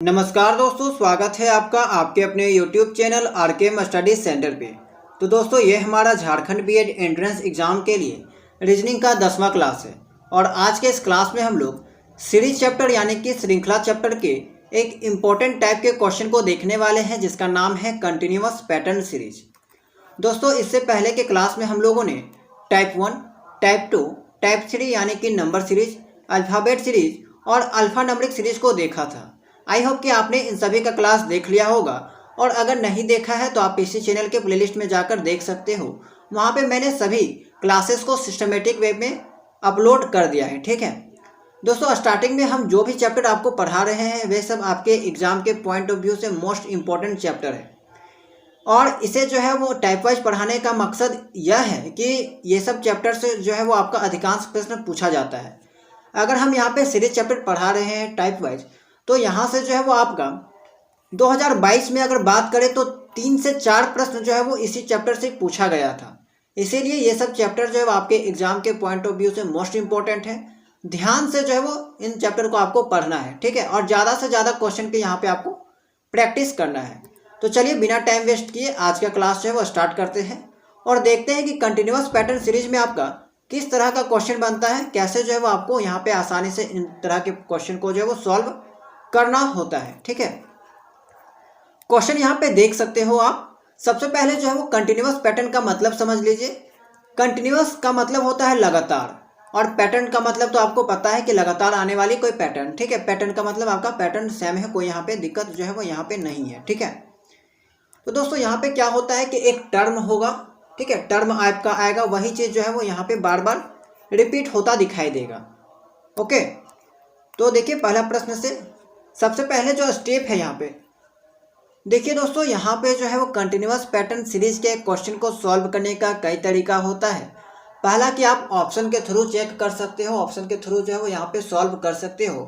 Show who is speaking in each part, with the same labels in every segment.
Speaker 1: नमस्कार दोस्तों, स्वागत है आपका आपके अपने YouTube channel RKM study centre पे। तो दोस्तों, ये हमारा झारखंड बीएड एंट्रेंस एग्जाम के लिए रीजनिंग का 10वां क्लास है और आज के इस क्लास में हम लोग सीरीज चैप्टर यानी कि श्रृंखला चैप्टर के एक इम्पोर्टेंट टाइप के क्वेश्चन को देखने वाले हैं जिसका नाम है कंटिन्यूअस पैटर्न सीरीज। दोस्तों, इससे पहले के क्लास में हम लोगों ने टाइप 1, टाइप 2, टाइप 3 यानी कि नंबर सीरीज, अल्फ़ाबेट सीरीज और अल्फ़ा नंबरिक सीरीज को देखा था। आई होप कि आपने इन सभी का क्लास देख लिया होगा और अगर नहीं देखा है तो आप इसी चैनल के प्लेलिस्ट में जाकर देख सकते हो। वहाँ पे मैंने सभी क्लासेस को सिस्टमेटिक वे में अपलोड कर दिया है। ठीक है दोस्तों, स्टार्टिंग में हम जो भी चैप्टर आपको पढ़ा रहे हैं वे सब आपके एग्जाम के पॉइंट ऑफ व्यू से मोस्ट इम्पॉर्टेंट चैप्टर है और इसे जो है वो टाइप वाइज पढ़ाने का मकसद यह है कि ये सब चैप्टर से जो है वो आपका अधिकांश प्रश्न पूछा जाता है। अगर हम यहाँ पे सीरीज चैप्टर पढ़ा रहे हैं टाइप वाइज तो यहाँ से जो है वो आपका 2022 में अगर बात करें तो 3 से 4 प्रश्न जो है वो इसी चैप्टर से पूछा गया था। इसीलिए ये सब चैप्टर जो है वो आपके एग्जाम के पॉइंट ऑफ व्यू से मोस्ट इंपॉर्टेंट है। ध्यान से जो है वो इन चैप्टर को आपको पढ़ना है, ठीक है, और ज़्यादा से ज़्यादा क्वेश्चन के यहाँ पे आपको प्रैक्टिस करना है। तो चलिए बिना टाइम वेस्ट किए आज का क्लास जो है वो स्टार्ट करते हैं और देखते हैं कि कंटिन्यूअस पैटर्न सीरीज में आपका किस तरह का क्वेश्चन बनता है, कैसे जो है वो आपको यहाँ पे आसानी से इन तरह के क्वेश्चन को जो है वो सॉल्व करना होता है। ठीक है, क्वेश्चन यहाँ पे देख सकते हो आप। सबसे पहले जो है वो कंटिन्यूअस पैटर्न का मतलब समझ लीजिए। कंटिन्यूअस का मतलब होता है लगातार और पैटर्न का मतलब तो आपको पता है कि लगातार आने वाली कोई पैटर्न। ठीक है, पैटर्न का मतलब आपका पैटर्न सेम है, कोई यहाँ पे दिक्कत जो है वो यहाँ पे नहीं है। ठीक है, तो दोस्तों यहाँ पे क्या होता है कि एक टर्म होगा, ठीक है, टर्म आपका आएगा, वही चीज़ जो है वो यहाँ पे बार बार रिपीट होता दिखाई देगा। ओके, तो देखिए पहला प्रश्न से सबसे पहले जो स्टेप है यहाँ पे देखिए दोस्तों, यहाँ पे जो है वो कंटिन्यूअस पैटर्न सीरीज के क्वेश्चन को सॉल्व करने का कई तरीका होता है। पहला कि आप ऑप्शन के थ्रू चेक कर सकते हो, ऑप्शन के थ्रू जो है वो यहाँ पे सॉल्व कर सकते हो।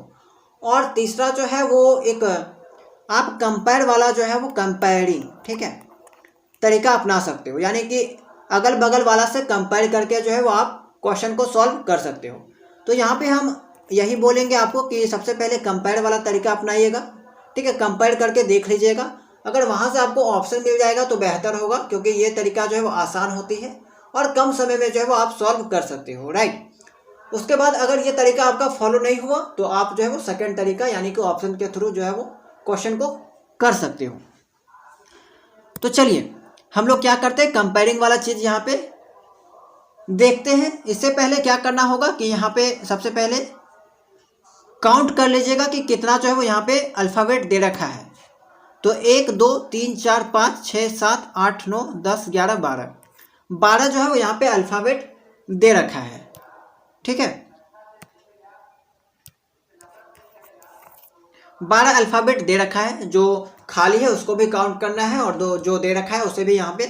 Speaker 1: और तीसरा जो है वो एक आप कंपेयर वाला जो है वो कंपेयरिंग, ठीक है, तरीका अपना सकते हो, यानी कि अगल बगल वाला से कंपेयर करके जो है वो आप क्वेश्चन को सॉल्व कर सकते हो। तो यहाँ पे हम यही बोलेंगे आपको कि सबसे पहले कंपेयर वाला तरीका अपनाइएगा। ठीक है, कंपेयर करके देख लीजिएगा, अगर वहाँ से आपको ऑप्शन मिल जाएगा तो बेहतर होगा क्योंकि ये तरीका जो है वो आसान होती है और कम समय में जो है वो आप सॉल्व कर सकते हो। राइट, उसके बाद अगर ये तरीका आपका फॉलो नहीं हुआ तो आप जो है वो सेकेंड तरीका यानी कि ऑप्शन के थ्रू जो है वो क्वेश्चन को कर सकते हो। तो चलिए हम लोग क्या करते हैं, कंपेयरिंग वाला चीज़ यहाँ पे देखते हैं। इससे पहले क्या करना होगा कि यहाँ पे सबसे पहले काउंट कर लीजिएगा कि कितना जो है वो यहाँ पे अल्फ़ाबेट दे रखा है। तो 1 2 3 4 5 6 7 8 9 10 11 12 जो है वो यहाँ पे अल्फ़ाबेट दे रखा है। ठीक है, 12 अल्फ़ाबेट दे रखा है, जो खाली है उसको भी काउंट करना है और जो दे रखा है उसे भी यहाँ पे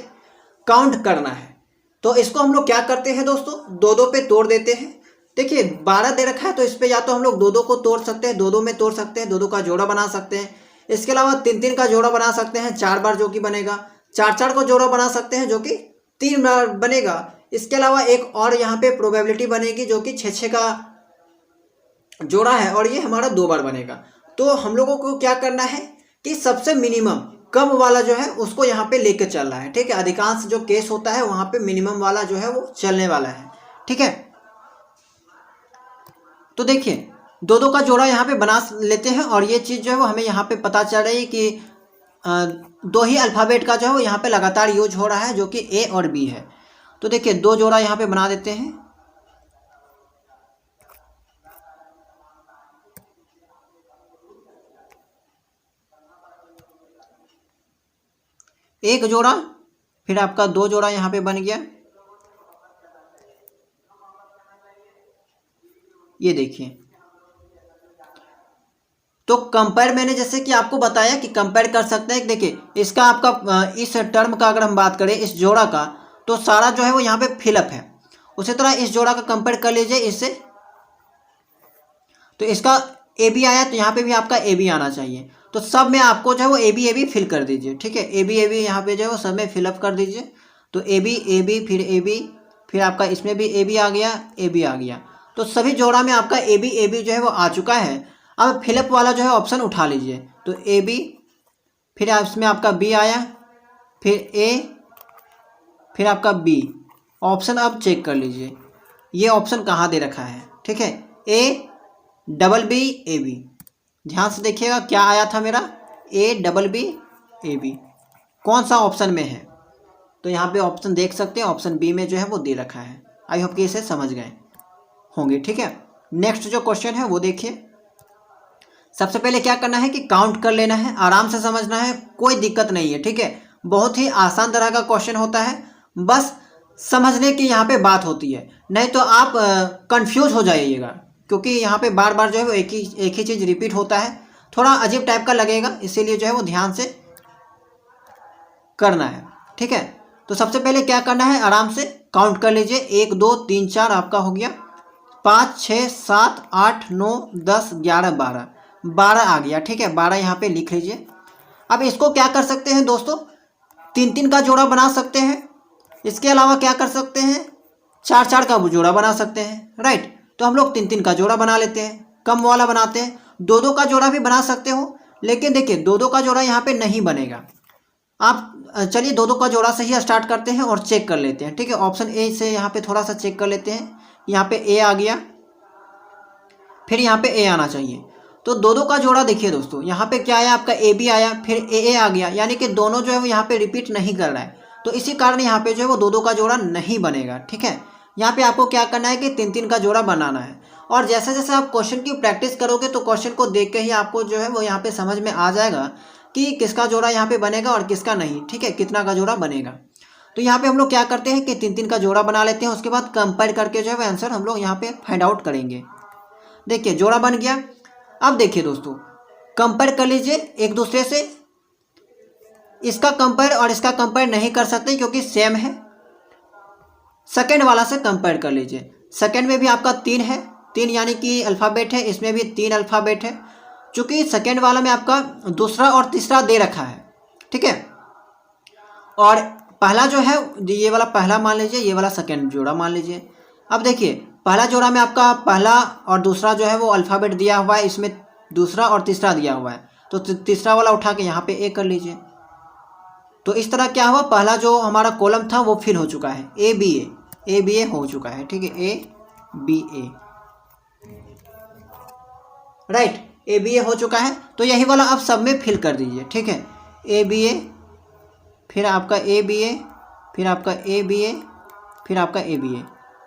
Speaker 1: काउंट करना है। तो इसको हम लोग क्या करते हैं दोस्तों, 2-2 पे तोड़ देते हैं। देखिए 12 दे रखा है तो इस पे या तो हम लोग 2-2 को तोड़ सकते हैं, 2-2 में तोड़ सकते हैं, 2-2 का जोड़ा बना सकते हैं। इसके अलावा 3-3 का जोड़ा बना सकते हैं 4 बार, जो कि बनेगा 4-4 को जोड़ा बना सकते हैं जो कि 3 बार बनेगा। इसके अलावा एक और यहाँ पे प्रोबेबिलिटी बनेगी जो कि 6-6 का जोड़ा है और ये हमारा 2 बार बनेगा। तो हम लोगों को क्या करना है कि सबसे मिनिमम कम वाला जो है उसको यहाँ पे लेके चलना है। ठीक है, अधिकांश जो केस होता है वहाँ पे मिनिमम वाला जो है वो चलने वाला है। ठीक है, तो देखिए 2-2 का जोड़ा यहाँ पे बना लेते हैं और ये चीज़ जो है वो हमें यहाँ पे पता चल रही है कि 2 ही अल्फ़ाबेट का जो है वो यहाँ पे लगातार यूज हो रहा है जो कि ए और बी है। तो देखिए 2 जोड़ा यहाँ पे बना देते हैं। एक जोड़ा, फिर आपका 2 जोड़ा यहाँ पे बन गया। ये देखिए, तो कंपेयर मैंने जैसे कि आपको बताया कि कंपेयर कर सकते हैं। देखिए इसका आपका इस टर्म का अगर हम बात करें इस जोड़ा का तो सारा जो है वो यहाँ पे फिलअप है। उसी तरह इस जोड़ा का कंपेयर कर लीजिए इससे, तो इसका ए बी आया तो यहाँ पे भी आपका ए बी आना चाहिए। तो सब में आपको जो है वो ए बी फिल कर दीजिए। ठीक है, ए बी यहाँ पे जो है वो सब में फिलअप कर दीजिए। तो ए बी फिर ए बी, फिर आपका इसमें भी ए बी आ गया, ए बी आ गया। तो सभी जोड़ा में आपका ए बी जो है वो आ चुका है। अब फिलअप वाला जो है ऑप्शन उठा लीजिए, तो ए बी, फिर इसमें आपका बी आया, फिर ए, फिर आपका बी ऑप्शन। अब चेक कर लीजिए ये ऑप्शन कहाँ दे रखा है, ठीक है, A double B A B. ध्यान से देखिएगा क्या आया था मेरा, A double B A B, कौन सा ऑप्शन में है। तो यहाँ पे ऑप्शन देख सकते हैं, ऑप्शन बी में जो है वो दे रखा है। आई होप कि इसे समझ गए होंगे, ठीक है। नेक्स्ट जो क्वेश्चन है वो देखिए। सबसे पहले क्या करना है कि काउंट कर लेना है, आराम से समझना है, कोई दिक्कत नहीं है, ठीक है। बहुत ही आसान तरह का क्वेश्चन होता है, बस समझने की यहाँ पे बात होती है, नहीं तो आप कंफ्यूज हो जाइएगा, क्योंकि यहाँ पे बार बार जो है वो एक ही चीज़ रिपीट होता है, थोड़ा अजीब टाइप का लगेगा, इसीलिए जो है वो ध्यान से करना है, ठीक है। तो सबसे पहले क्या करना है, आराम से काउंट कर लीजिए, 1 2 3 4 आपका हो गया, 5 6 7 8 9 10 11 12, 12 आ गया, ठीक है। 12 यहाँ पे लिख लीजिए। अब इसको क्या कर सकते हैं दोस्तों, 3 का जोड़ा बना सकते हैं, इसके अलावा क्या कर सकते हैं, 4 का जोड़ा बना सकते हैं, राइट। तो हम लोग 3 का जोड़ा बना लेते हैं, कम वाला बनाते हैं। 2 का जोड़ा भी बना सकते हो, लेकिन देखिए 2 का जोड़ा यहाँ पे नहीं बनेगा। आप चलिए 2 का जोड़ा से ही स्टार्ट करते हैं और चेक कर लेते हैं, ठीक है। ऑप्शन ए से यहाँ पे थोड़ा सा चेक कर लेते हैं, यहाँ पे ए आ गया, फिर यहाँ पे ए आना चाहिए। तो 2 का जोड़ा देखिए दोस्तों, यहाँ पे क्या आया आपका, ए बी आया, फिर ए आ गया, यानी कि दोनों जो है वो यहाँ पे रिपीट नहीं कर रहा है, तो इसी कारण यहाँ पे जो है वो 2 का जोड़ा नहीं बनेगा, ठीक है। यहाँ पे आपको क्या करना है कि 3 का जोड़ा बनाना है, और जैसे जैसे आप क्वेश्चन की प्रैक्टिस करोगे तो क्वेश्चन को देख के ही आपको जो है वो यहाँ पे समझ में आ जाएगा कि किसका जोड़ा यहाँ पे बनेगा और किसका नहीं, ठीक है, कितना का जोड़ा बनेगा। तो यहाँ पे हम लोग क्या करते हैं कि 3 का जोड़ा बना लेते हैं, उसके बाद कंपेयर करके जो है वो आंसर हम लोग यहाँ पे फाइंड आउट करेंगे। देखिए जोड़ा बन गया। अब देखिए दोस्तों, कंपेयर कर लीजिए एक दूसरे से, इसका कंपेयर और इसका कंपेयर नहीं कर सकते क्योंकि सेम है। सेकंड वाला से कंपेयर कर लीजिए, सेकंड में भी आपका 3 है, 3 यानी कि अल्फ़ाबेट है, इसमें भी 3 अल्फ़ाबेट है, चूँकि सेकंड वाला में आपका दूसरा और तीसरा दे रखा है, ठीक है। और पहला जो है ये वाला पहला मान लीजिए, ये वाला सेकंड जोड़ा मान लीजिए। अब देखिए पहला जोड़ा में आपका पहला और दूसरा जो है वो अल्फ़ाबेट दिया हुआ है, इसमें दूसरा और तीसरा दिया हुआ है, तो तीसरा वाला उठा के यहाँ पे ए कर लीजिए। तो इस तरह क्या हुआ, पहला जो हमारा कॉलम था वो फिल हो चुका है, ए बी ए हो चुका है, ठीक है, A B A, right, A B A हो चुका है। तो यही वाला आप सब में फिल कर दीजिए, ठीक है, ए बी ए, फिर आपका ए बी ए, फिर आपका ए बी ए, फिर आपका ए बी ए।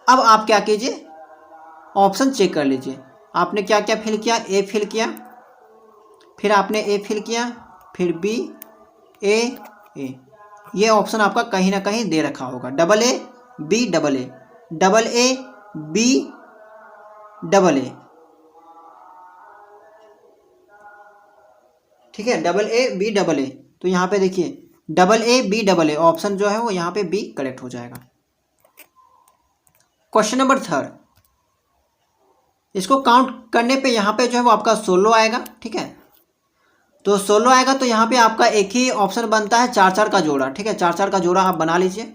Speaker 1: अब आप क्या कीजिए, ऑप्शन चेक कर लीजिए, आपने क्या क्या फिल किया, ए फिल किया, फिर आपने ए फिल किया, फिर बी ए, ये ऑप्शन आपका कहीं ना कहीं दे रखा होगा, double A B double A, double A B double A, ठीक है, double A B double A. तो यहाँ पे देखिए double A B double A, option जो है वो यहाँ पे बी करेक्ट हो जाएगा। क्वेश्चन नंबर 3, इसको काउंट करने पे यहाँ पे जो है वो आपका 16 आएगा, ठीक है। तो 16 आएगा तो यहाँ पे आपका एक ही ऑप्शन बनता है 4 का जोड़ा, ठीक है, 4 का जोड़ा आप बना लीजिए,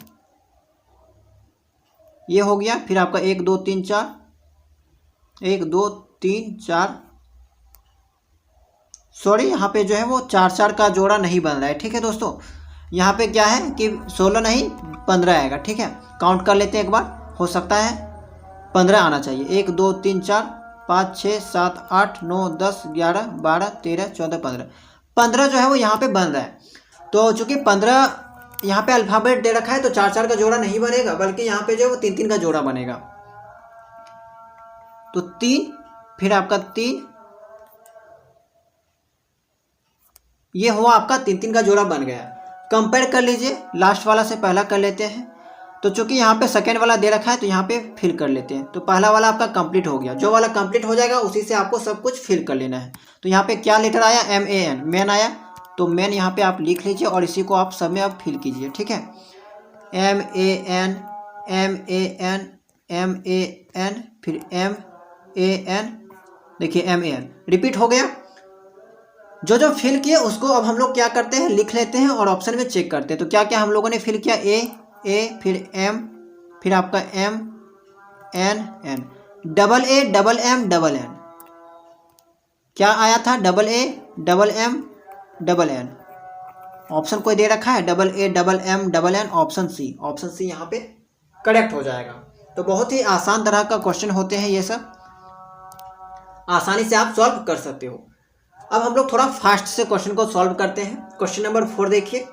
Speaker 1: ये हो गया। फिर आपका 1 2 3 4, 1 2 3 4, सॉरी यहाँ पे जो है वो 4 का जोड़ा नहीं बन रहा है, ठीक है दोस्तों। यहाँ पे क्या है कि 16 नहीं 15 आएगा, ठीक है। काउंट कर लेते हैं एक बार, हो सकता है 15 आना चाहिए, 1 2 3 4 5 6 7 8 9 10 11 12 13 14 15, 15 जो है वो यहाँ पे बन रहा है। तो चूंकि 15 यहाँ पे अल्फ़ाबेट दे रखा है तो 4 का जोड़ा नहीं बनेगा, बल्कि यहाँ पे जो है वो 3 का जोड़ा बनेगा। तो 3, फिर आपका 3, ये हुआ आपका 3 का जोड़ा बन गया। कंपेयर कर लीजिए, लास्ट वाला से पहला कर लेते हैं। तो चूंकि यहाँ पे सेकेंड वाला दे रखा है तो यहाँ पे फिल कर लेते हैं। तो पहला वाला आपका कंप्लीट हो गया, जो वाला कंप्लीट हो जाएगा उसी से आपको सब कुछ फिल कर लेना है। तो यहाँ पे क्या लेटर आया, MAN, मैन आया, तो मैन यहाँ पे आप लिख लीजिए और इसी को आप सब में आप फिल कीजिए, ठीक है। MAN MAN MAN, फिर MAN, देखिए MAN रिपीट हो गया। जो जो फिल किए उसको अब हम लोग क्या करते हैं, लिख लेते हैं और ऑप्शन में चेक करते हैं। तो क्या क्या हम लोगों ने फिल किया, ए, फिर M, फिर आपका M N N, double A double M double N, क्या आया था, double A double M double N. Option कोई दे रखा है, double A double M double N, option C यहाँ पे करेक्ट हो जाएगा। तो बहुत ही आसान तरह का क्वेश्चन होते हैं ये सब, आसानी से आप सॉल्व कर सकते हो। अब हम लोग थोड़ा फास्ट से क्वेश्चन को सॉल्व करते हैं। क्वेश्चन नंबर 4 देखिए।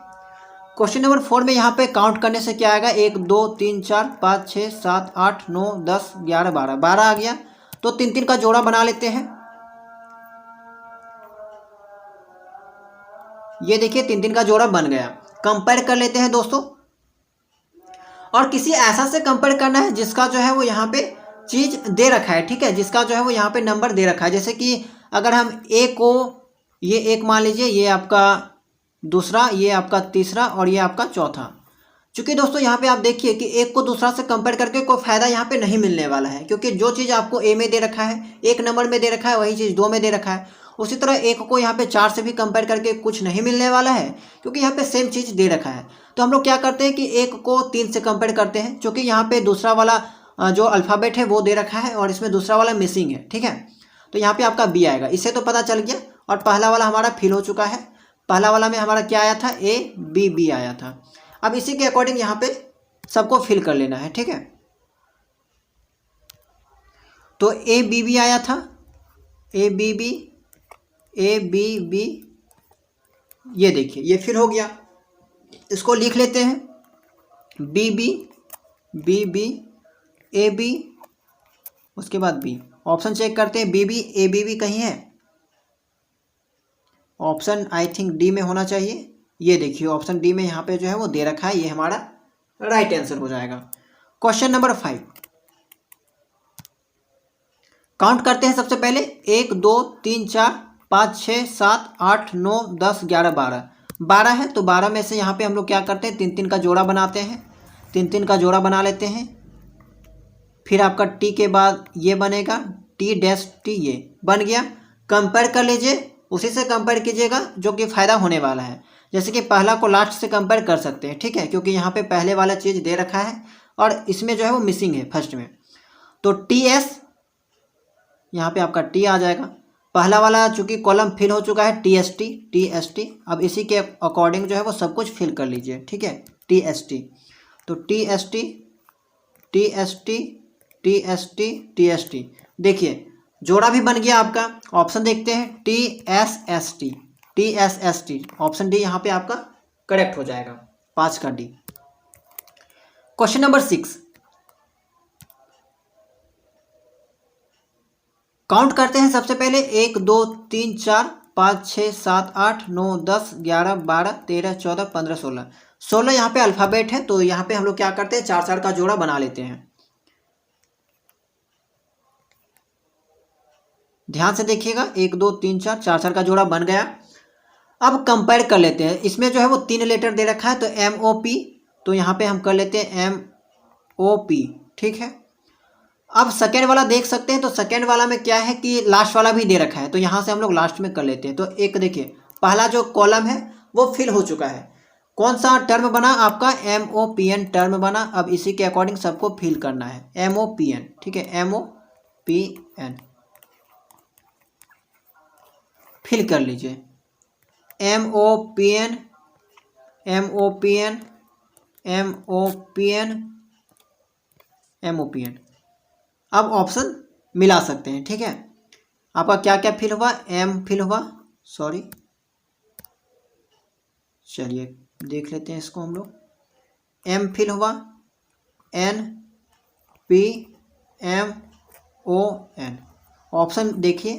Speaker 1: क्वेश्चन नंबर 4 में यहाँ पे काउंट करने से क्या आएगा, 1 2 3 4 5 6 7 8 9 10 11 12, 12 आ गया। तो 3 3 का जोड़ा बना लेते हैं। ये देखिए 3 3 का जोड़ा बन गया। कंपेयर कर लेते हैं दोस्तों, और किसी ऐसा से कंपेयर करना है जिसका जो है वो यहाँ पे चीज दे रखा है, ठीक है, जिसका जो है वो यहाँ पे नंबर दे रखा है। जैसे कि अगर हम ए को, ये एक मान लीजिए, ये आपका दूसरा, ये आपका तीसरा और ये आपका चौथा। चूंकि दोस्तों यहाँ पे आप देखिए कि एक को दूसरा से कंपेयर करके कोई फायदा यहाँ पे नहीं मिलने वाला है, क्योंकि जो चीज़ आपको ए में दे रखा है, एक नंबर में दे रखा है, वही चीज़ 2 में दे रखा है। उसी तरह एक को यहाँ पे 4 से भी कंपेयर करके कुछ नहीं मिलने वाला है, क्योंकि यहाँ पे सेम चीज़ दे रखा है। तो हम लोग क्या करते हैं कि एक को 3 से कंपेयर करते हैं, क्योंकि यहाँ पे दूसरा वाला जो अल्फ़ाबेट है वो दे रखा है और इसमें दूसरा वाला मिसिंग है, ठीक है। तो यहाँ पे आपका बी आएगा, इससे तो पता चल गया। और पहला वाला हमारा फिल हो चुका है। पहला वाला में हमारा क्या आया था, ए बी बी आया था। अब इसी के अकॉर्डिंग यहाँ पे सबको फिल कर लेना है, ठीक है। तो ए बी बी आया था, A B B A B B, ये देखिए ये फिल हो गया। इसको लिख लेते हैं, B B B B A B, उसके बाद बी। ऑप्शन चेक करते हैं, B B A B B कहीं है? ऑप्शन आई थिंक डी में होना चाहिए। ये देखिए ऑप्शन डी में यहाँ पे जो है वो दे रखा है, ये हमारा राइट आंसर हो जाएगा। क्वेश्चन नंबर 5 काउंट करते हैं। सबसे पहले 1 2 3 4 5 6 7 8 9 10 11 12, 12 है। तो 12 में से यहाँ पे हम लोग क्या करते हैं, 3 3 का जोड़ा बनाते हैं। 3 3 का जोड़ा बना लेते हैं। फिर आपका टी के बाद ये बनेगा, टी डैश टी, ये बन गया। कंपेयर कर लीजिए, उसी से कंपेयर कीजिएगा जो कि फ़ायदा होने वाला है। जैसे कि पहला को लास्ट से कंपेयर कर सकते हैं, ठीक है, क्योंकि यहाँ पे पहले वाला चीज़ दे रखा है और इसमें जो है वो मिसिंग है फर्स्ट में। तो टी एस, यहाँ पे आपका टी आ जाएगा। पहला वाला चूँकि कॉलम फिल हो चुका है, T S T T S T. अब इसी के अकॉर्डिंग जो है वो सब कुछ फिल कर लीजिए, ठीक है, टी एस टी। तो T S T T S T T S T T S T, देखिए जोड़ा भी बन गया आपका। ऑप्शन देखते हैं, T S S T T S S T, option D यहाँ पे आपका करेक्ट हो जाएगा, 5 का डी। क्वेश्चन नंबर 6 काउंट करते हैं। सबसे पहले 1 2 3 4 5 6 7 8 9 10 11 12 13 14 15 16, 16 यहाँ पे अल्फ़ाबेट है। तो यहाँ पे हम लोग क्या करते हैं, 4 4 का जोड़ा बना लेते हैं। ध्यान से देखिएगा, 1 2 3 4, 4 4 का जोड़ा बन गया। अब कंपेयर कर लेते हैं। इसमें जो है वो 3 लेटर दे रखा है, तो एम ओ पी, तो यहाँ पे हम कर लेते हैं एम ओ पी, ठीक है। अब सेकेंड वाला देख सकते हैं, तो सेकेंड वाला में क्या है कि लास्ट वाला भी दे रखा है, तो यहाँ से हम लोग लास्ट में कर लेते हैं। तो एक देखिए पहला जो कॉलम है वो फिल हो चुका है। कौन सा टर्म बना आपका, M O P N term बना। अब इसी के अकॉर्डिंग सबको फिल करना है, एम ओ पी एन, ठीक है, M O P N fill कर लीजिए। M O P N M O P N M O P N M O P N. अब ऑप्शन मिला सकते हैं, ठीक है। आपका क्या क्या फिल हुआ, एम फिल हुआ, सॉरी, चलिए देख लेते हैं इसको हम लोग। एम फिल हुआ, N P M O N, option देखिए,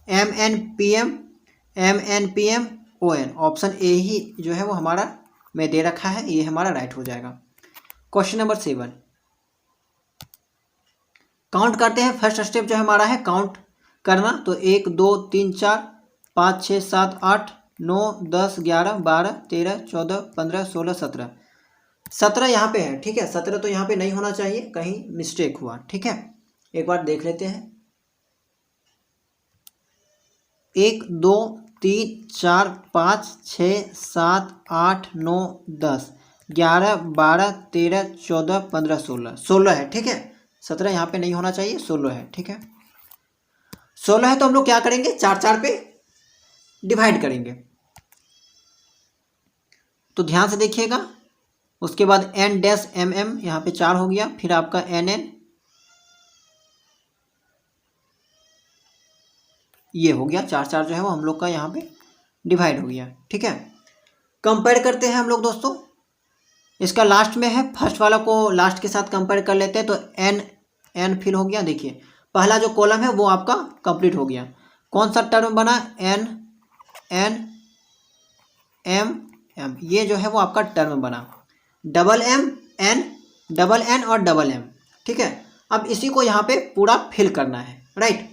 Speaker 1: M N P M O N, option A ही जो है वो हमारा में दे रखा है, ये हमारा राइट हो जाएगा। क्वेश्चन नंबर 7 काउंट करते हैं। फर्स्ट स्टेप जो हमारा है काउंट करना, तो 1 2 3 4 5 6 7 8 9 10 11 12 13 14 15 16 17, 17 यहाँ पे है, ठीक है। 17 तो यहाँ पे नहीं होना चाहिए, कहीं मिस्टेक हुआ, ठीक है। एक बार देख लेते हैं। 1 2 3 4 5 6 7 8 9 10 11 12 13 14 15 16, 16 है, ठीक है। 17 यहाँ पे नहीं होना चाहिए, 16 है, ठीक है। 16 है तो हम लोग क्या करेंगे, 4 4 पे डिवाइड करेंगे। तो ध्यान से देखिएगा। उसके बाद n डैश mm यहाँ पे 4 हो गया, फिर आपका nn ये हो गया, 4 4 जो है वो हम लोग का यहाँ पे डिवाइड हो गया। ठीक है, कंपेयर करते हैं हम लोग दोस्तों। इसका लास्ट में है, फर्स्ट वाला को लास्ट के साथ कंपेयर कर लेते हैं। तो n फिल हो गया। देखिए पहला जो कॉलम है वो आपका कंप्लीट हो गया। कौन सा टर्म बना, n n m m, ये जो है वो आपका टर्म बना। Double m n, double n और डबल m। ठीक है, अब इसी को यहाँ पे पूरा फिल करना है, राइट।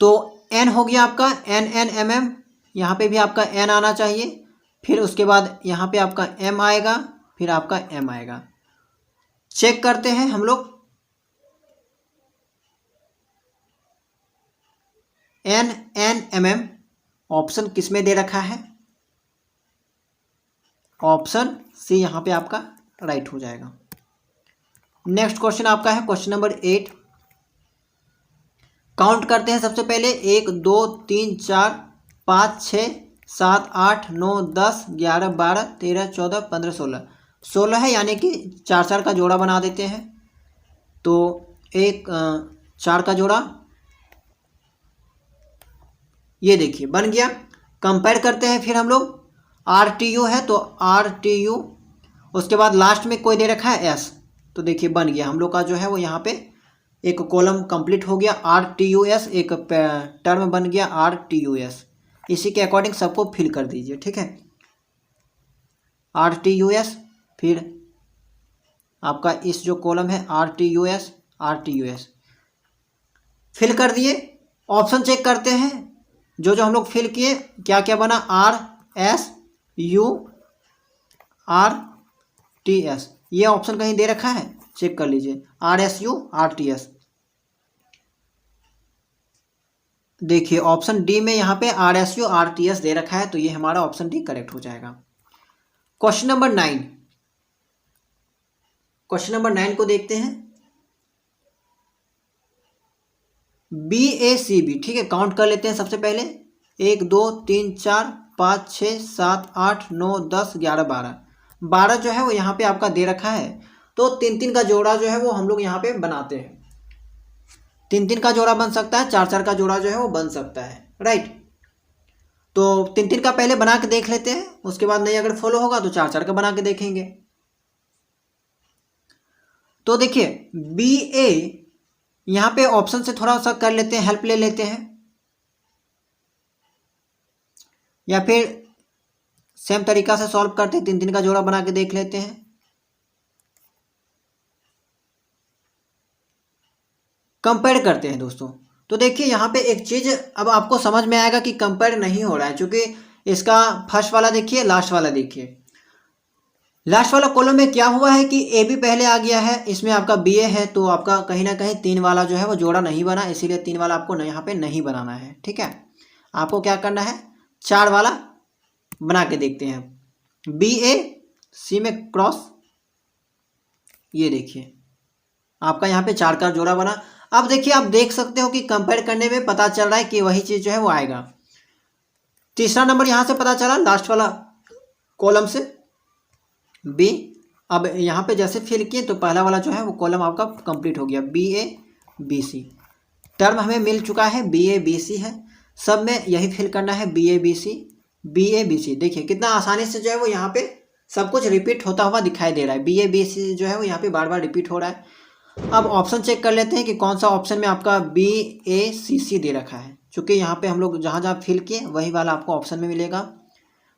Speaker 1: तो n हो गया आपका n n m m, यहाँ पे भी आपका n आना चाहिए। फिर उसके बाद यहाँ पे आपका m आएगा, फिर आपका m आएगा। चेक करते हैं हम लोग। n n m m option किस में दे रखा है, ऑप्शन सी यहाँ पे आपका राइट हो जाएगा। नेक्स्ट क्वेश्चन आपका है क्वेश्चन नंबर 8। काउंट करते हैं सबसे पहले 1 2 3 4 5 6 7 8 9 10 11 12 13 14 15 16। 16 है यानी कि 4 4 का जोड़ा बना देते हैं। तो एक 4 का जोड़ा, ये देखिए बन गया। कंपेयर करते हैं फिर हम लोग। RTU है तो RTU, उसके बाद लास्ट में कोई दे रखा है S। तो देखिए बन गया हम लोग का जो है वो यहाँ पे एक कॉलम कंप्लीट हो गया। RTUS एक टर्म बन गया RTUS। इसी के अकॉर्डिंग सबको फिल कर दीजिए। ठीक है, RTUS, फिर आपका इस जो कॉलम है RTUS फिल कर दिए। ऑप्शन चेक करते हैं, जो जो हम लोग फिल किए क्या क्या बना, RSURTS। ये ऑप्शन कहीं दे रखा है, चेक कर लीजिए, RSURTS। देखिए ऑप्शन डी में यहाँ पे RSURTS दे रखा है, तो ये हमारा ऑप्शन डी करेक्ट हो जाएगा। क्वेश्चन नंबर 9, क्वेश्चन नंबर 9 को देखते हैं। BACB, ठीक है, काउंट कर लेते हैं सबसे पहले। 1 2 3 4 5 6 7 8 9 10 11 12। 12 जो है वो यहाँ पे आपका दे रखा है। तो 3 3 का जोड़ा जो है वो हम लोग यहाँ पे बनाते हैं। 3 3 का जोड़ा बन सकता है, 4 4 का जोड़ा जो है वो बन सकता है, राइट। तो 3 3 का पहले बना के देख लेते हैं, उसके बाद नहीं अगर फॉलो होगा तो 4 4 का बना के देखेंगे। तो देखिए BA यहाँ पे ऑप्शन से थोड़ा सा कर लेते हैं, हेल्प ले लेते हैं, या फिर सेम तरीका से सॉल्व करते हैं। 3 3 का जोड़ा बना के देख लेते हैं। कंपेयर करते हैं दोस्तों। तो देखिए यहाँ पे एक चीज़ अब आपको समझ में आएगा कि कंपेयर नहीं हो रहा है, क्योंकि इसका फर्स्ट वाला देखिए, लास्ट वाला देखिए। लास्ट वाला कॉलम में क्या हुआ है कि AB पहले आ गया है, इसमें आपका BA है, तो आपका कहीं ना कहीं 3 वाला जो है वो जोड़ा नहीं बना, इसीलिए 3 वाला आपको यहाँ पे नहीं बनाना है। ठीक है, आपको क्या करना है, 4 वाला बना के देखते हैं। BAC में क्रॉस, ये देखिए आपका यहाँ पे 4 का जोड़ा बना। अब देखिए आप देख सकते हो कि कंपेयर करने में पता चल रहा है कि वही चीज़ जो है वो आएगा। तीसरा नंबर यहाँ से पता चला लास्ट वाला कॉलम से B। अब यहाँ पे जैसे फिल किए तो पहला वाला जो है वो कॉलम आपका कंप्लीट हो गया, BABC। टर्म हमें मिल चुका है, BABC है, सब में यही फिल करना है, BABC। देखिए कितना आसानी से जो है वो यहाँ पे सब कुछ रिपीट होता हुआ दिखाई दे रहा है। BABC जो है वो यहाँ पे बार बार रिपीट हो रहा है। अब ऑप्शन चेक कर लेते हैं कि कौन सा ऑप्शन में आपका BACC दे रखा है, क्योंकि यहाँ पे हम लोग जहाँ जहाँ फिल किए वही वाला आपको ऑप्शन में मिलेगा।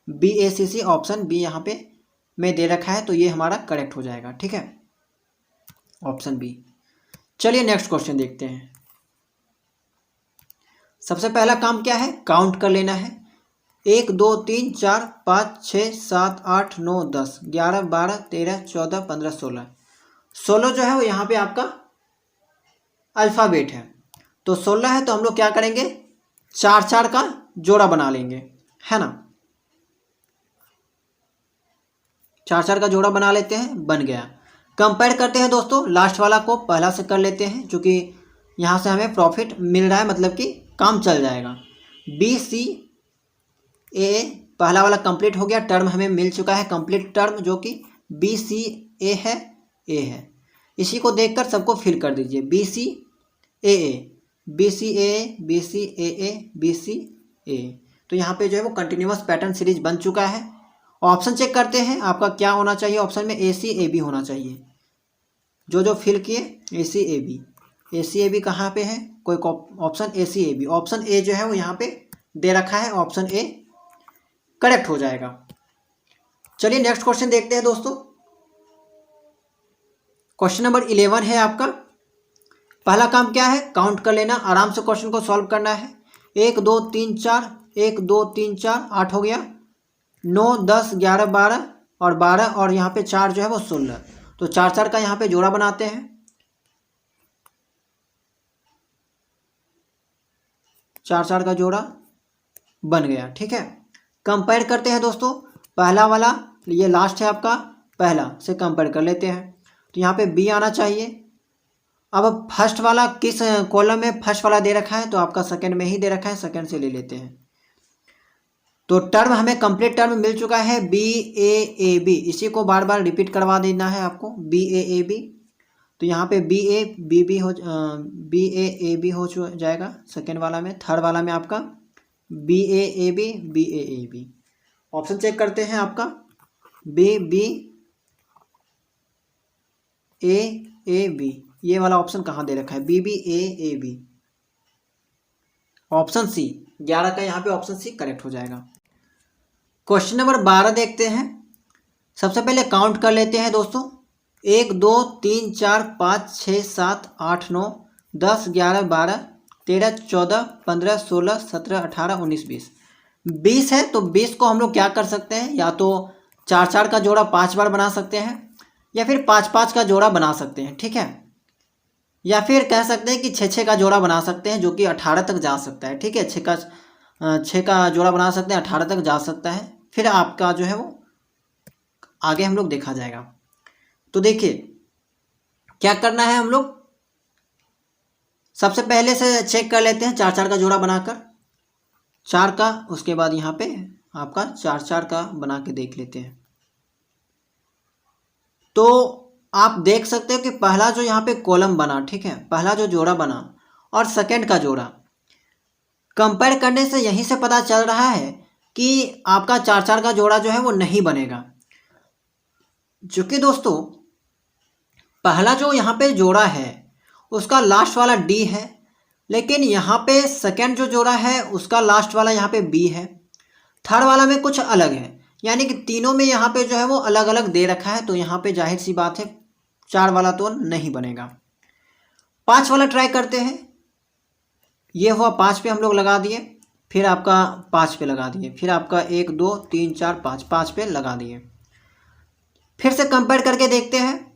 Speaker 1: BACC ऑप्शन B यहाँ पे में दे रखा है, तो ये हमारा करेक्ट हो जाएगा। ठीक है, ऑप्शन B। चलिए नेक्स्ट क्वेश्चन देखते हैं। सबसे पहला काम क्या है, काउंट कर लेना है। 1 2 3 4 5 6 7 8 9 10 11 12 13 14 15 16। 16 जो है वो यहाँ पे आपका अल्फ़ाबेट है। तो 16 है तो हम लोग क्या करेंगे, 4 4 का जोड़ा बना लेंगे, है ना। 4 4 का जोड़ा बना लेते हैं, बन गया। कंपेयर करते हैं दोस्तों, लास्ट वाला को पहला से कर लेते हैं, क्योंकि यहाँ से हमें प्रॉफिट मिल रहा है, मतलब कि काम चल जाएगा। BCAA पहला वाला कंप्लीट हो गया, टर्म हमें मिल चुका है कंप्लीट टर्म, जो कि BCA है, ए है। इसी को देखकर सबको फिल कर दीजिए, BCAA BCAA BCAA BCAA। तो यहाँ पे जो है वो कंटिन्यूअस पैटर्न सीरीज बन चुका है। ऑप्शन चेक करते हैं आपका क्या होना चाहिए, ऑप्शन में ACAB होना चाहिए। जो फिल किए ACAB कहाँ पे है, कोई ऑप्शन ACAB, ऑप्शन ए जो है वो यहाँ पे दे रखा है, ऑप्शन ए करेक्ट हो जाएगा। चलिए नेक्स्ट क्वेश्चन देखते हैं दोस्तों। क्वेश्चन नंबर 11 है आपका। पहला काम क्या है, काउंट कर लेना, आराम से क्वेश्चन को सॉल्व करना है। 1 2 3 4 1 2 3 4 8 हो गया, 9 10 11 12 और 12 और यहाँ पे 4 जो है वो 16। तो 4 4 का यहाँ पे जोड़ा बनाते हैं, 4 4 का जोड़ा बन गया। ठीक है, कंपेयर करते हैं दोस्तों, पहला वाला ये लास्ट है आपका, पहला से कंपेयर कर लेते हैं। तो यहाँ पे बी आना चाहिए। अब फर्स्ट वाला किस कॉलम में फर्स्ट वाला दे रखा है, तो आपका सेकंड में ही दे रखा है, सेकंड से ले लेते हैं। तो टर्म हमें कंप्लीट टर्म मिल चुका है BAAB, इसी को बार बार रिपीट करवा देना है आपको, BAAB। तो यहाँ पे BAAB हो जाएगा सेकेंड वाला में, थर्ड वाला में आपका BAAB। ऑप्शन चेक करते हैं आपका, BBAAB, ये वाला ऑप्शन कहाँ दे रखा है, BBAAB, ऑप्शन सी 11 का यहाँ पे ऑप्शन सी करेक्ट हो जाएगा। क्वेश्चन नंबर 12 देखते हैं। सबसे पहले काउंट कर लेते हैं दोस्तों, 1 2 3 4 5 6 7 8 9 10 11 12 13 14 15 16 17 18 19 20 है। तो 20 को हम लोग क्या कर सकते हैं, या तो 4 4 का जोड़ा 5 बार बना सकते हैं, या फिर 5 5 का जोड़ा बना सकते हैं। ठीक है, या फिर कह सकते हैं कि 6 6 का जोड़ा बना सकते हैं, जो कि 18 तक जा सकता है। ठीक है, 6 का जोड़ा बना सकते हैं, 18 तक जा सकता है। फिर आपका जो है वो आगे हम लोग देखा जाएगा। तो देखिए क्या करना है, हम लोग सबसे पहले से चेक कर लेते हैं 4 4 का जोड़ा बनाकर, 4 का, उसके बाद यहाँ पे आपका 4 4 का बना के देख लेते हैं। तो आप देख सकते हो कि पहला जो यहाँ पे कॉलम बना, ठीक है, पहला जो जोड़ा बना और सेकंड का जोड़ा कंपेयर करने से यहीं से पता चल रहा है कि आपका 4 4 का जोड़ा जो है वो नहीं बनेगा। चूंकि दोस्तों पहला जो यहाँ पे जोड़ा है उसका लास्ट वाला D है, लेकिन यहाँ पे सेकंड जो जोड़ा है उसका लास्ट वाला यहाँ पे B है, थर्ड वाला में कुछ अलग है, यानी कि तीनों में यहाँ पे जो है वो अलग अलग दे रखा है। तो यहाँ पे जाहिर सी बात है 4 वाला तो नहीं बनेगा। 5 वाला ट्राई करते हैं, ये हुआ 5 पे हम लोग लगा दिए, फिर आपका 5 पे लगा दिए, फिर आपका 1 2 3 4 5 पे लगा दिए। फिर से कंपेयर करके देखते हैं,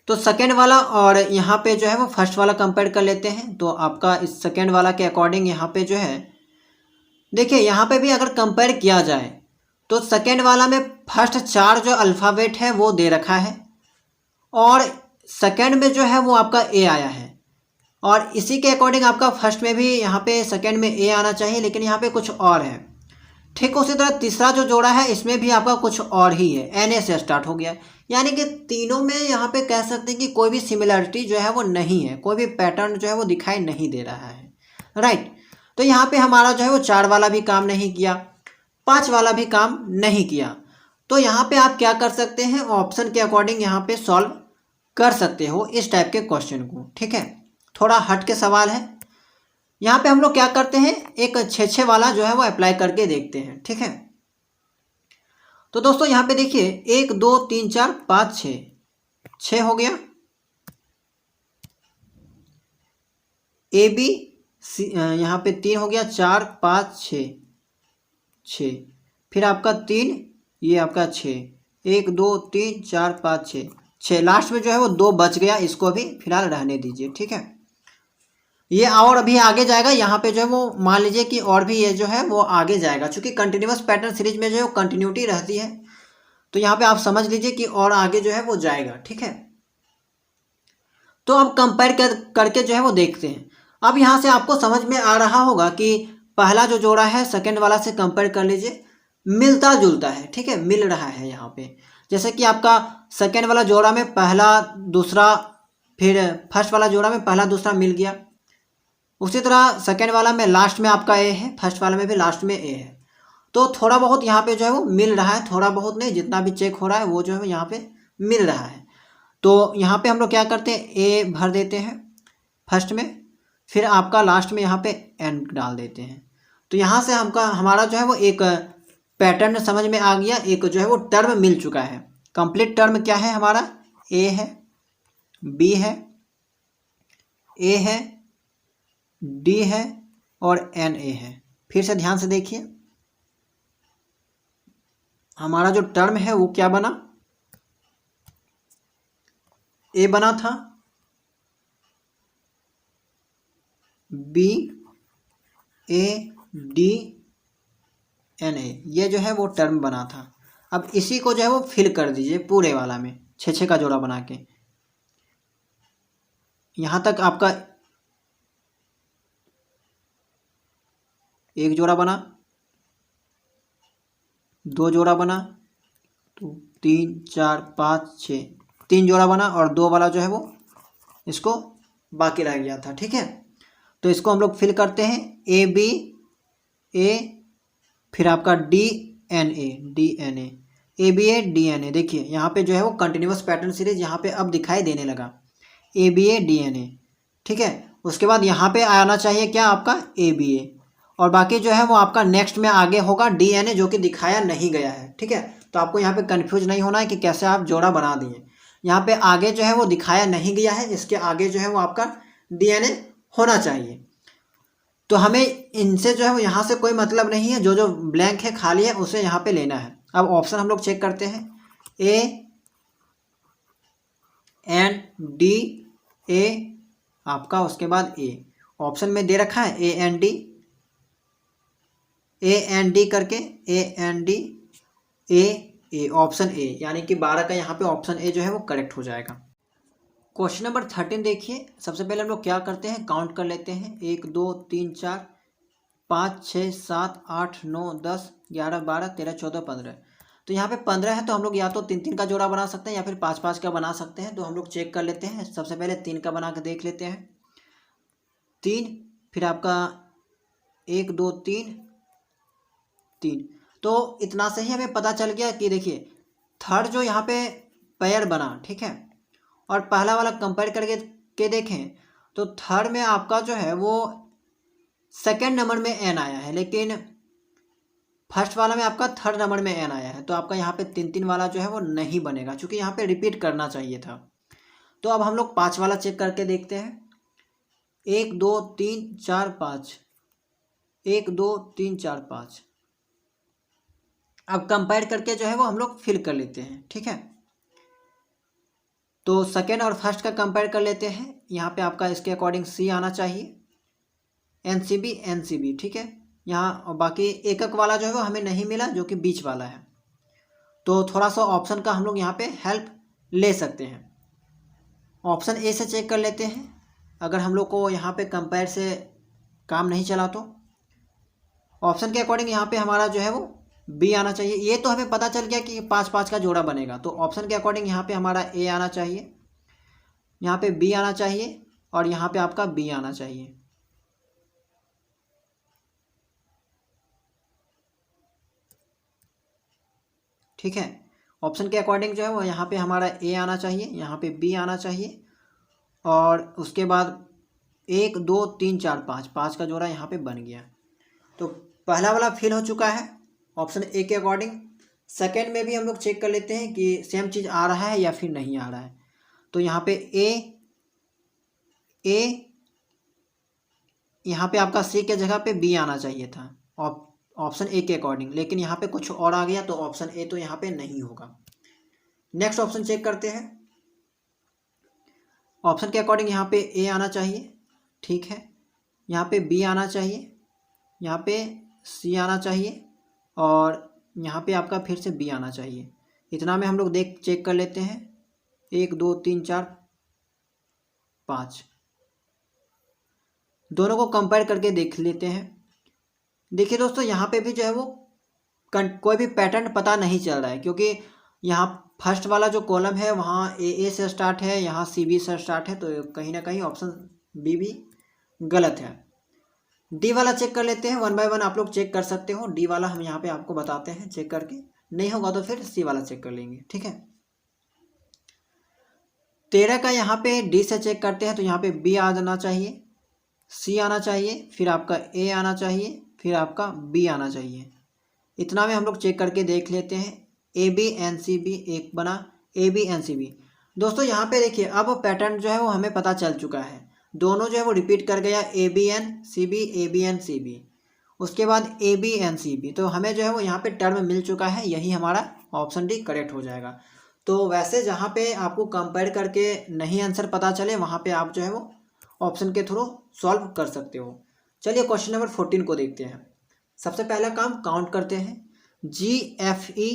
Speaker 1: तो सेकेंड वाला और यहाँ पे जो है वो फर्स्ट वाला कंपेयर कर लेते हैं। तो आपका इस सेकेंड वाला के अकॉर्डिंग यहाँ पे जो है, देखिए यहाँ पे भी अगर कंपेयर किया जाए तो सेकेंड वाला में फर्स्ट 4 जो अल्फ़ाबेट है वो दे रखा है, और सेकेंड में जो है वो आपका A आया है, और इसी के अकॉर्डिंग आपका फर्स्ट में भी यहाँ पे सेकेंड में A आना चाहिए, लेकिन यहाँ पे कुछ और है। ठीक उसी तरह तीसरा जो जोड़ा है इसमें भी आपका कुछ और ही है, NA से स्टार्ट हो गया, यानी कि तीनों में यहाँ पे कह सकते हैं कि कोई भी सिमिलरिटी जो है वो नहीं है, कोई भी पैटर्न जो है वो दिखाई नहीं दे रहा है। राइट, तो यहाँ पे हमारा जो है वो 4 वाला भी काम नहीं किया, 5 वाला भी काम नहीं किया। तो यहाँ पे आप क्या कर सकते हैं, ऑप्शन के अकॉर्डिंग यहाँ पे सॉल्व कर सकते हो इस टाइप के क्वेश्चन को। ठीक है, थोड़ा हट के सवाल है। यहाँ पे हम लोग क्या करते हैं, एक 6 6 वाला जो है वो अप्लाई करके देखते हैं। ठीक है, तो दोस्तों यहाँ पे देखिए 1 2 3 4 5 6 हो गया, AB यहाँ पे 3 हो गया, 4 5 6, फिर आपका 3, ये आपका 6, 1 2 3 4 5 6, लास्ट में जो है वो 2 बच गया, इसको भी फिलहाल रहने दीजिए। ठीक है, ये और अभी आगे जाएगा, यहाँ पे जो है वो मान लीजिए कि और भी ये जो है वो आगे जाएगा, क्योंकि कंटिन्यूअस पैटर्न सीरीज में जो है वो कंटिन्यूटी रहती है। तो यहाँ पे आप समझ लीजिए कि और आगे जो है वो जाएगा। ठीक है, तो अब कंपेयर करके जो है वो देखते हैं। अब यहाँ से आपको समझ में आ रहा होगा कि पहला जो जोड़ा है सेकंड वाला से कंपेयर कर लीजिए, मिलता जुलता है, ठीक है, मिल रहा है यहाँ पे। जैसे कि आपका सेकंड वाला जोड़ा में पहला दूसरा, फिर फर्स्ट वाला जोड़ा में पहला दूसरा मिल गया। उसी तरह सेकंड वाला में लास्ट में आपका ए है, फर्स्ट वाला में भी लास्ट में ए है। तो थोड़ा बहुत यहाँ पे जो है वो मिल रहा है, थोड़ा बहुत नहीं, जितना भी चेक हो रहा है वो जो है यहाँ पे मिल रहा है। तो यहाँ पे हम लोग क्या करते हैं, ए भर देते हैं फर्स्ट में, फिर आपका लास्ट में यहाँ पे एन डाल देते हैं। तो यहाँ से हमारा जो है वो एक पैटर्न समझ में आ गया, एक जो है वो टर्म मिल चुका है। कंप्लीट टर्म क्या है हमारा, ए है, बी है, ए है, डी है और एन ए है। फिर से ध्यान से देखिए, हमारा जो टर्म है वो क्या बना, ए बना था, B, A, D, N A, ये जो है वो टर्म बना था। अब इसी को जो है वो फिल कर दीजिए पूरे वाला में, 6 का जोड़ा बना के। यहाँ तक आपका एक जोड़ा बना, 2 जोड़ा बना, तो 3 4 5 6, 3 जोड़ा बना, और 2 वाला जो है वो इसको बाकी रह गया था, ठीक है। तो इसको हम लोग फिल करते हैं, ए बी ए, फिर आपका D N A, D N A B A D N A. देखिए यहाँ पे जो है वो कंटिन्यूस पैटर्न सीरीज यहाँ पे अब दिखाई देने लगा, A B A D N A, ठीक है। उसके बाद यहाँ पे आना चाहिए क्या, आपका ए बी ए, और बाकी जो है वो आपका नेक्स्ट में आगे होगा डी एन ए, जो कि दिखाया नहीं गया है, ठीक है। तो आपको यहाँ पे कंफ्यूज नहीं होना है कि कैसे आप जोड़ा बना दिए। यहाँ पे आगे जो है वो दिखाया नहीं गया है, इसके आगे जो है वो आपका डी एन ए होना चाहिए। तो हमें इनसे जो है वो यहाँ से कोई मतलब नहीं है, जो जो ब्लैंक है, खाली है, उसे यहाँ पे लेना है। अब ऑप्शन हम लोग चेक करते हैं, ए एन डी ए आपका, उसके बाद ए, ऑप्शन में दे रखा है ए एन डी करके, A N D A, option A, यानी कि 12 का यहाँ पे ऑप्शन ए जो है वो करेक्ट हो जाएगा। क्वेश्चन नंबर 13 देखिए। सबसे पहले हम लोग क्या करते हैं, काउंट कर लेते हैं, 1 2 3 4 5 6 7 8 9 10 11 12 13 14 15। तो यहाँ पे 15 है, तो हम लोग या तो 3 3 का जोड़ा बना सकते हैं या फिर 5 5 का बना सकते हैं। तो हम लोग चेक कर लेते हैं, सबसे पहले 3 का बना के देख लेते हैं, 3, फिर आपका 1 2 3 3। तो इतना से ही हमें पता चल गया कि देखिए थर्ड जो यहाँ पे पेयर बना, ठीक है, और पहला वाला कंपेयर करके देखें तो थर्ड में आपका जो है वो सेकेंड नंबर में एन आया है, लेकिन फर्स्ट वाला में आपका थर्ड नंबर में एन आया है। तो आपका यहाँ पे 3 3 वाला जो है वो नहीं बनेगा, क्योंकि यहाँ पे रिपीट करना चाहिए था। तो अब हम लोग 5 वाला चेक करके देखते हैं, 1 2 3 4 5, 1 2 3 4 5। अब कंपेयर करके जो है वो हम लोग फिल कर लेते हैं, ठीक है। तो सेकेंड और फर्स्ट का कंपेयर कर लेते हैं। यहाँ पे आपका इसके अकॉर्डिंग सी आना चाहिए, एन सी बी, ठीक है। यहाँ बाकी एकक वाला जो है वो हमें नहीं मिला, जो कि बीच वाला है। तो थोड़ा सा ऑप्शन का हम लोग यहाँ पे हेल्प ले सकते हैं। ऑप्शन ए से चेक कर लेते हैं, अगर हम लोग को यहाँ पे कंपेयर से काम नहीं चला तो ऑप्शन के अकॉर्डिंग यहाँ पे हमारा जो है वो बी आना चाहिए। ये तो हमें पता चल गया कि 5 5 का जोड़ा बनेगा, तो ऑप्शन के अकॉर्डिंग यहाँ पे हमारा ए आना चाहिए, यहाँ पे बी आना चाहिए, और यहाँ पे आपका बी आना चाहिए। ठीक है, ऑप्शन के अकॉर्डिंग जो है वो यहाँ पे हमारा ए आना चाहिए, यहाँ पे बी आना चाहिए, और उसके बाद 1 2 3 4 5, 5 का जोड़ा यहाँ पे बन गया। तो पहला वाला फिल हो चुका है ऑप्शन ए के अकॉर्डिंग। सेकेंड में भी हम लोग चेक कर लेते हैं कि सेम चीज़ आ रहा है या फिर नहीं आ रहा है। तो यहाँ पे ए यहाँ पे आपका सी के जगह पे बी आना चाहिए था ऑप्शन ए के अकॉर्डिंग, लेकिन यहाँ पे कुछ और आ गया, तो ऑप्शन ए तो यहाँ पे नहीं होगा। नेक्स्ट ऑप्शन चेक करते हैं। ऑप्शन के अकॉर्डिंग यहाँ पे ए आना चाहिए, ठीक है, यहाँ पे बी आना चाहिए, यहाँ पे सी आना चाहिए, और यहाँ पे आपका फिर से बी आना चाहिए। इतना में हम लोग चेक कर लेते हैं, 1 2 3 4 5। दोनों को कंपेयर करके देख लेते हैं। देखिए दोस्तों, यहाँ पे भी जो है वो कोई भी पैटर्न पता नहीं चल रहा है, क्योंकि यहाँ फर्स्ट वाला जो कॉलम है वहाँ ए से स्टार्ट है, यहाँ सी बी से स्टार्ट है, तो कहीं ना कहीं ऑप्शन बी भी गलत है। डी वाला चेक कर लेते हैं, 1 बाय 1 आप लोग चेक कर सकते हो। डी वाला हम यहाँ पे आपको बताते हैं चेक करके, नहीं होगा तो फिर सी वाला चेक कर लेंगे, ठीक है। 13 का यहाँ पे डी से चेक करते हैं, तो यहाँ पे बी आ जाना चाहिए, सी आना चाहिए, फिर आपका ए आना चाहिए, फिर आपका बी आना चाहिए। इतना में हम लोग चेक करके देख लेते हैं। A B N C B एक बना, A B N C B. दोस्तों यहाँ पे देखिए, अब पैटर्न जो है वो हमें पता चल चुका है, दोनों जो है वो रिपीट कर गया, A B N C B, A B N C B, उसके बाद A B N C B. तो हमें जो है वो यहाँ पे टर्म मिल चुका है, यही हमारा ऑप्शन डी करेक्ट हो जाएगा। तो वैसे जहाँ पे आपको कंपेयर करके नहीं आंसर पता चले, वहाँ पे आप जो है वो ऑप्शन के थ्रू सॉल्व कर सकते हो। चलिए क्वेश्चन नंबर 14 को देखते हैं। सबसे पहला काम काउंट करते हैं। जी एफ ई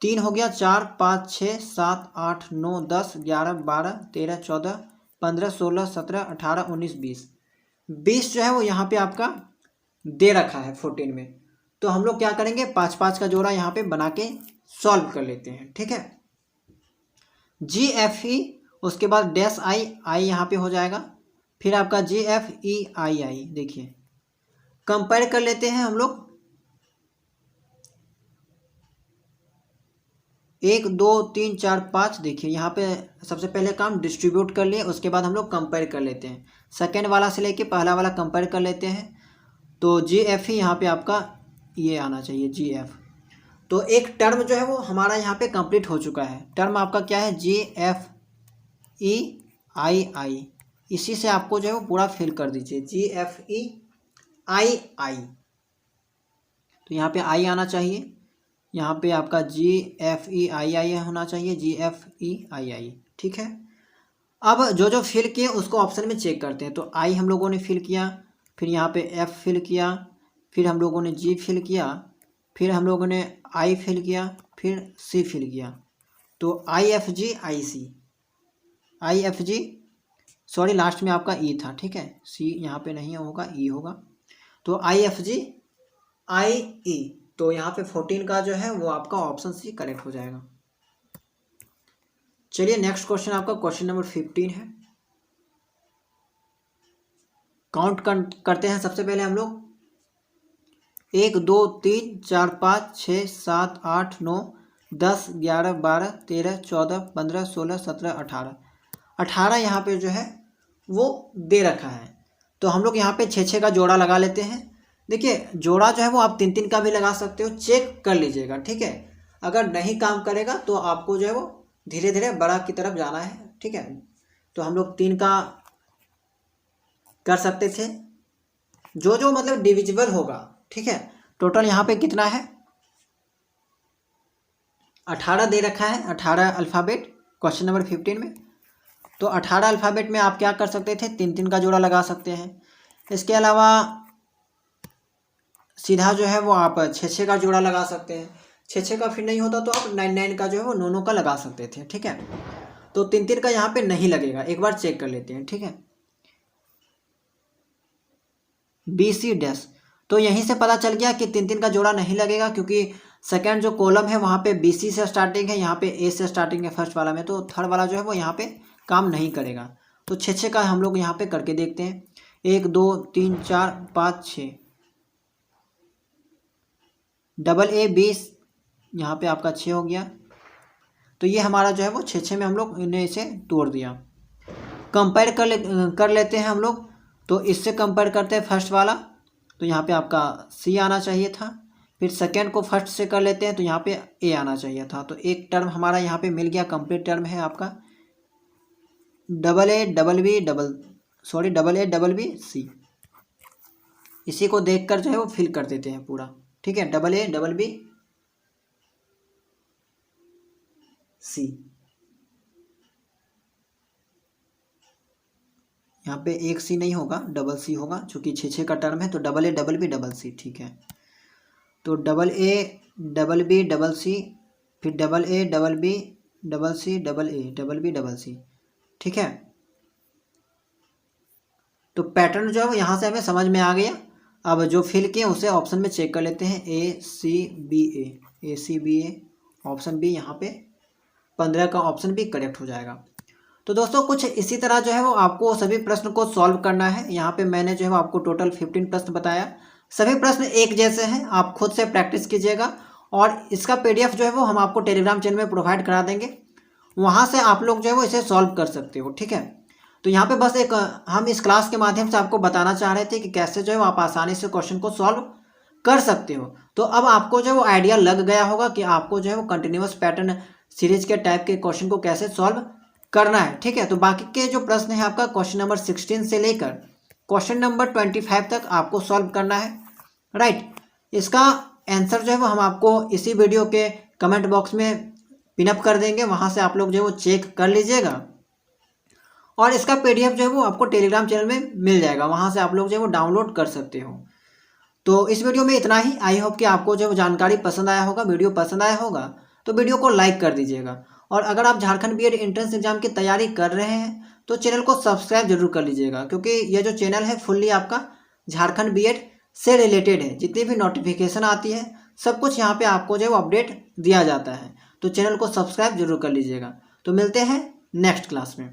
Speaker 1: 3 हो गया, 4 5 6 7 8 9 10 11 12 13 14 15 16 17 18 19 20। 20 जो है वो यहाँ पे आपका दे रखा है 14 में। तो हम लोग क्या करेंगे, 5 5 का जोड़ा यहाँ पे बना के सॉल्व कर लेते हैं, ठीक है। जी एफ ई, उसके बाद डैश आई, आई यहाँ पे हो जाएगा, फिर आपका जी एफ ई आई आई। देखिए कंपेयर कर लेते हैं हम लोग, 1 2 3 4 5। देखिए यहाँ पे सबसे पहले काम डिस्ट्रीब्यूट कर लिए, उसके बाद हम लोग कंपेयर कर लेते हैं। सेकेंड वाला से लेके पहला वाला कंपेयर कर लेते हैं। तो जी एफ ही यहाँ पे आपका ये आना चाहिए, जी एफ। तो एक टर्म जो है वो हमारा यहाँ पे कंप्लीट हो चुका है। टर्म आपका क्या है, जी एफ ई आई आई। इसी से आपको जो है वो पूरा फिल कर दीजिए, जी एफ ई आई आई। तो यहाँ पे आई आना चाहिए, यहाँ पे आपका जी एफ ई आई आई होना चाहिए, जी एफ ई आई आई, ठीक है। अब जो जो फिल किए उसको ऑप्शन में चेक करते हैं। तो आई हम लोगों ने फिल किया, फिर यहाँ पे एफ फिल किया, फिर हम लोगों ने जी फिल किया, फिर हम लोगों ने आई फिल किया, फिर सी फिल किया। तो I F G I C, I F G, sorry last में आपका ई था, ठीक है। सी यहाँ पे नहीं होगा, ई होगा। तो आई एफ जी आई ई। तो यहाँ पे 14 का जो है वो आपका ऑप्शन सी करेक्ट हो जाएगा। चलिए नेक्स्ट क्वेश्चन आपका क्वेश्चन नंबर 15 है। काउंट करते हैं सबसे पहले हम लोग, 1 2 3 4 5 6 7 8 9 10 11 12 13 14 15 16 17 18। 18 यहाँ पे जो है वो दे रखा है। तो हम लोग यहाँ पे 6 6 का जोड़ा लगा लेते हैं। देखिए जोड़ा जो है वो आप 3 3 का भी लगा सकते हो, चेक कर लीजिएगा, ठीक है। अगर नहीं काम करेगा तो आपको जो है वो धीरे धीरे बड़ा की तरफ जाना है, ठीक है। तो हम लोग 3 का कर सकते थे, जो जो मतलब डिविजिबल होगा, ठीक है। टोटल यहाँ पे कितना है, 18 दे रखा है, 18 अल्फ़ाबेट क्वेश्चन नंबर 15 में। तो 18 अल्फ़ाबेट में आप क्या कर सकते थे, 3 3 का जोड़ा लगा सकते हैं। इसके अलावा सीधा जो है वो आप 6 6 का जोड़ा लगा सकते हैं। 6 6 का फिर नहीं होता तो आप 9 9 का जो है वो 9 9 का लगा सकते थे, ठीक है। तो 3 3 का यहाँ पे नहीं लगेगा, एक बार चेक कर लेते हैं, ठीक है। बी सी डैश, तो यहीं से पता चल गया कि 3 3 का जोड़ा नहीं लगेगा, क्योंकि सेकंड जो कॉलम है वहाँ पे बी सी से स्टार्टिंग है, यहाँ पे ए से स्टार्टिंग है फर्स्ट वाला में। तो थर्ड वाला जो है वो यहाँ पे काम नहीं करेगा। तो 6 6 का हम लोग यहाँ पे करके देखते हैं, 1 2 3 4 5 6, डबल ए 20, यहाँ पे आपका 6 हो गया। तो ये हमारा जो है वो 6 6 में हम लोग इन्हें इसे तोड़ दिया। कंपेयर कर लेते हैं हम लोग। तो इससे कंपेयर करते हैं फर्स्ट वाला, तो यहाँ पे आपका सी आना चाहिए था। फिर सेकेंड को फर्स्ट से कर लेते हैं, तो यहाँ पे ए आना चाहिए था। तो एक टर्म हमारा यहाँ पे मिल गया, कंप्लीट टर्म है आपका double A double B C. इसी को देखकर जो है वो फिल कर देते हैं पूरा, ठीक है। Double A double B C, यहाँ पे एक सी नहीं होगा, डबल सी होगा, चूँकि 6 6 का टर्म है। तो double A double B double C, ठीक है। तो double A double B double C, फिर double A double B double C double A double B double C, ठीक है। तो पैटर्न जो है वो यहाँ से हमें समझ में आ गया। अब जो फिल किए उसे ऑप्शन में चेक कर लेते हैं, ACBA ऑप्शन बी, यहाँ पे 15 का ऑप्शन भी करेक्ट हो जाएगा। तो दोस्तों कुछ इसी तरह जो है वो आपको सभी प्रश्न को सॉल्व करना है। यहाँ पे मैंने जो है वो आपको टोटल 15 प्रश्न बताया, सभी प्रश्न एक जैसे हैं, आप खुद से प्रैक्टिस कीजिएगा। और इसका PDF जो है वो हम आपको टेलीग्राम चैनल में प्रोवाइड करा देंगे, वहाँ से आप लोग जो है वो इसे सॉल्व कर सकते हो, ठीक है। तो यहाँ पे बस एक हम इस क्लास के माध्यम से आपको बताना चाह रहे थे कि कैसे जो है वो आप आसानी से क्वेश्चन को सॉल्व कर सकते हो। तो अब आपको जो है वो आइडिया लग गया होगा कि आपको जो है वो कंटिन्यूअस पैटर्न सीरीज के टाइप के क्वेश्चन को कैसे सॉल्व करना है, ठीक है। तो बाकी के जो प्रश्न है आपका क्वेश्चन नंबर 16 से लेकर क्वेश्चन नंबर 25 तक आपको सॉल्व करना है, राइट। इसका आंसर जो है वो हम आपको इसी वीडियो के कमेंट बॉक्स में पिनअप कर देंगे, वहाँ से आप लोग जो है वो चेक कर लीजिएगा। और इसका PDF जो है वो आपको टेलीग्राम चैनल में मिल जाएगा, वहाँ से आप लोग जो है वो डाउनलोड कर सकते हो। तो इस वीडियो में इतना ही। आई होप कि आपको जो जानकारी पसंद आया होगा, वीडियो पसंद आया होगा तो वीडियो को लाइक कर दीजिएगा। और अगर आप झारखंड BEd एंट्रेंस एग्जाम की तैयारी कर रहे हैं तो चैनल को सब्सक्राइब जरूर कर लीजिएगा, क्योंकि ये जो चैनल है फुल्ली आपका झारखंड BEd से रिलेटेड है। जितनी भी नोटिफिकेशन आती है सब कुछ यहाँ पे आपको जो है वो अपडेट दिया जाता है। तो चैनल को सब्सक्राइब जरूर कर लीजिएगा। तो मिलते हैं नेक्स्ट क्लास में।